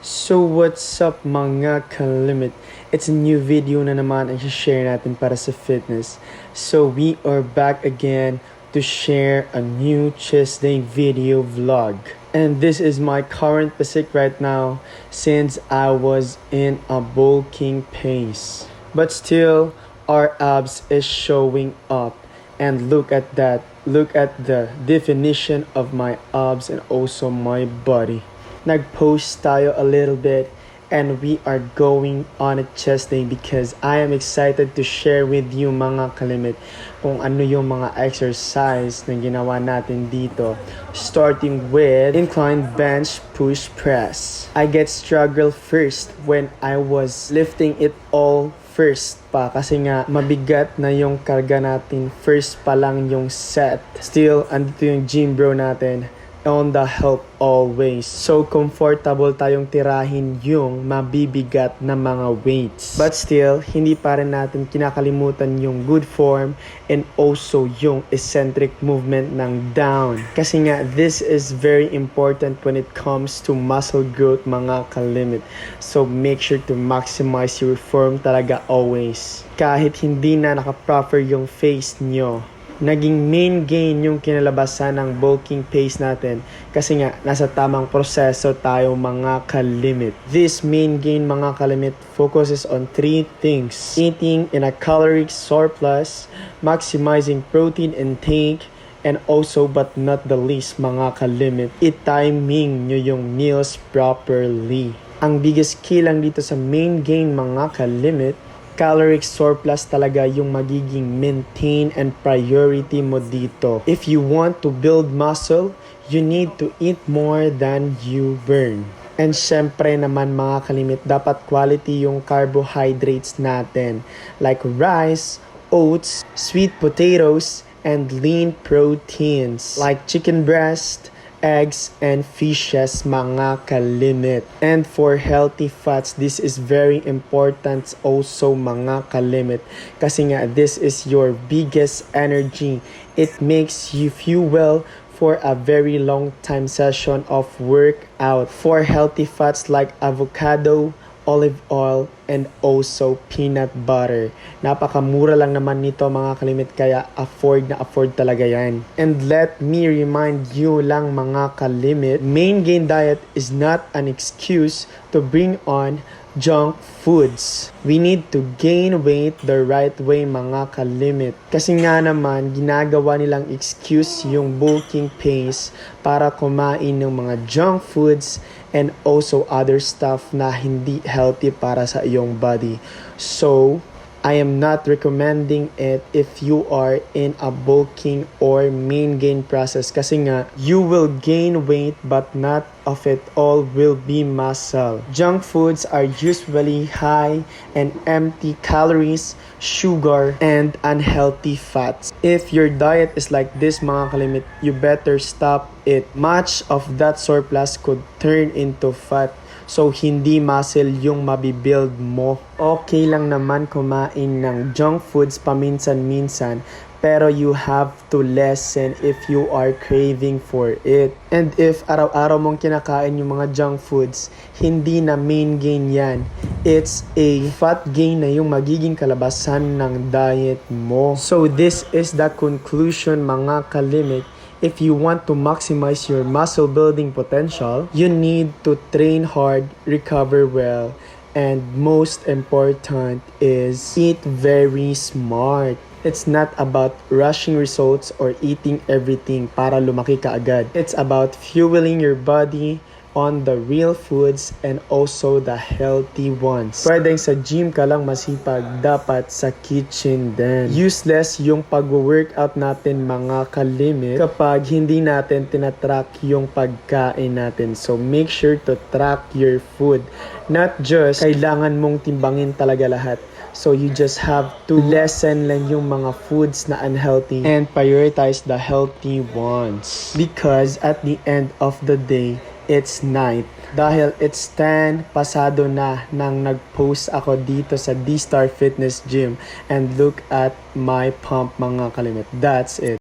So what's up mga kalimit? It's a new video na naman ang share natin para sa fitness. So we are back again to share a new chest day video vlog. And this is my current physique right now since I was in a bulking pace. But still, our abs is showing up. And look at that. Look at the definition of my abs and also my body. Nag-post tayo a little bit and we are going on a chest day because I am excited to share with you mga kalimit kung ano yung mga exercise na ginawa natin dito, starting with incline bench push press. I get struggle first when I was lifting it all first pa kasi nga mabigat na yung karga natin first pa lang yung set. Still, andito yung gym bro natin on the help always. So comfortable tayong tirahin yung mabibigat na mga weights. But still, hindi pa rin natin kinakalimutan yung good form and also yung eccentric movement ng down. Kasi nga, this is very important when it comes to muscle growth mga kalimit. So make sure to maximize your form talaga always. Kahit hindi na naka-proper yung face nyo, naging main gain yung kinalabasan ng bulking pace natin kasi nga nasa tamang proseso tayo mga kalimit. This main gain mga kalimit focuses on 3 things: eating in a caloric surplus, maximizing protein intake, and also but not the least mga kalimit, i-timing nyo yung meals properly. Ang biggest key lang dito sa main gain mga kalimit, caloric surplus talaga yung magiging maintain and priority mo dito. If you want to build muscle, you need to eat more than you burn. And syempre naman mga kalimit, dapat quality yung carbohydrates natin like rice, oats, sweet potatoes, and lean proteins like chicken breast, eggs, and fishes mga kalimit. And for healthy fats, this is very important also mga kalimit kasi nga this is your biggest energy. It makes you fuel for a very long time session of workout. For healthy fats like avocado, olive oil, and also peanut butter. Napakamura lang naman nito mga kalimit kaya afford talaga yan. And let me remind you lang mga kalimit, main gain diet is not an excuse to bring on junk foods. We need to gain weight the right way mga kalimit. Kasi nga naman, ginagawa nilang excuse yung bulking pace para kumain ng mga junk foods and also other stuff na hindi healthy para sa iyong body. So, I am not recommending it if you are in a bulking or main gain process kasi nga you will gain weight but not of it all will be muscle. Junk foods are usually high and empty calories, sugar, and unhealthy fats. If your diet is like this mga kalimit, you better stop it. Much of that surplus could turn into fat. So, hindi muscle yung mabibuild mo. Okay lang naman kumain ng junk foods paminsan-minsan, pero you have to lessen if you are craving for it. And if araw-araw mong kinakain yung mga junk foods, hindi na main gain yan. It's a fat gain na yung magiging kalabasan ng diet mo. So, this is the conclusion mga kalimit. If you want to maximize your muscle building potential, you need to train hard, recover well, and most important is eat very smart. It's not about rushing results or eating everything para lumaki ka agad. It's about fueling your body on the real foods and also the healthy ones. Pwedeng sa gym ka lang masipag, dapat sa kitchen din. Useless yung pag-workout natin mga kalimit kapag hindi natin tinatrack yung pagkain natin. So make sure to track your food. Not just kailangan mong timbangin talaga lahat. So you just have to lessen lang yung mga foods na unhealthy and prioritize the healthy ones. Because at the end of the day, it's night. Dahil it's 10 pasado na nang nag-post ako dito sa D-Star Fitness Gym. And look at my pump mga kalimit. That's it.